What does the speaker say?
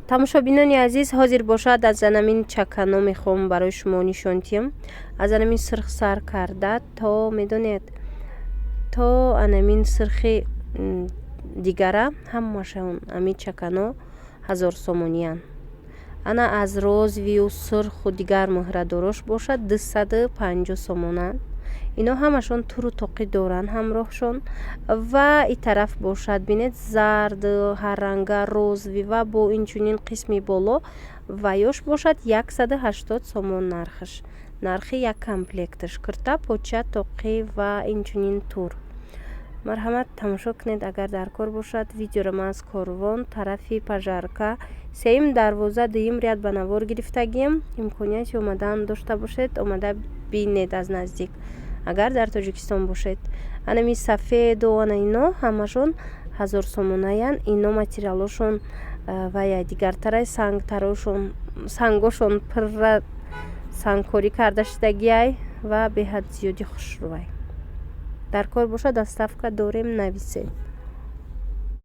тамошобинони азиз, ҳозир бошад аз анамин чакано мехоҳам барои шумо нишон диҳам. Аз анамин сирх сар карда то медонед, то анамин сирхи дигара ҳамашон ами чакано 1000 сомониян. Ана аз розвию сирху дигар муҳрадорош бошад 250 сомонан. Ино ҳамашон туру тоқӣ доранд ҳамроҳшон. Ва и тараф бошад бинед зард, ҳарранга, розви ва бо инчунин қисми боло ваёш бошад 180 сомон нархаш. Нархи як комплекташ кирта, поча, тоқӣ ва инчунин тур. Марҳамат тамошо кунед, агар дар кор бошад. Видеоро ман аз Корвон тарафи Пажарка 3 дарвоза 2 ряд ба навор гирифтагием. Имконияти омадан дошта бошед, омада бинед аз наздик, агар дар Тоҷикистон бошед. Анами сафеду ана ино ҳамашон 1000 сомонаян. Ино материалошон вая дигартара сангошон пурра сангкорӣ карда шудагиай ва беҳад зиёди хушрӯай. Дар кор бошад, доставка дорем, нависед.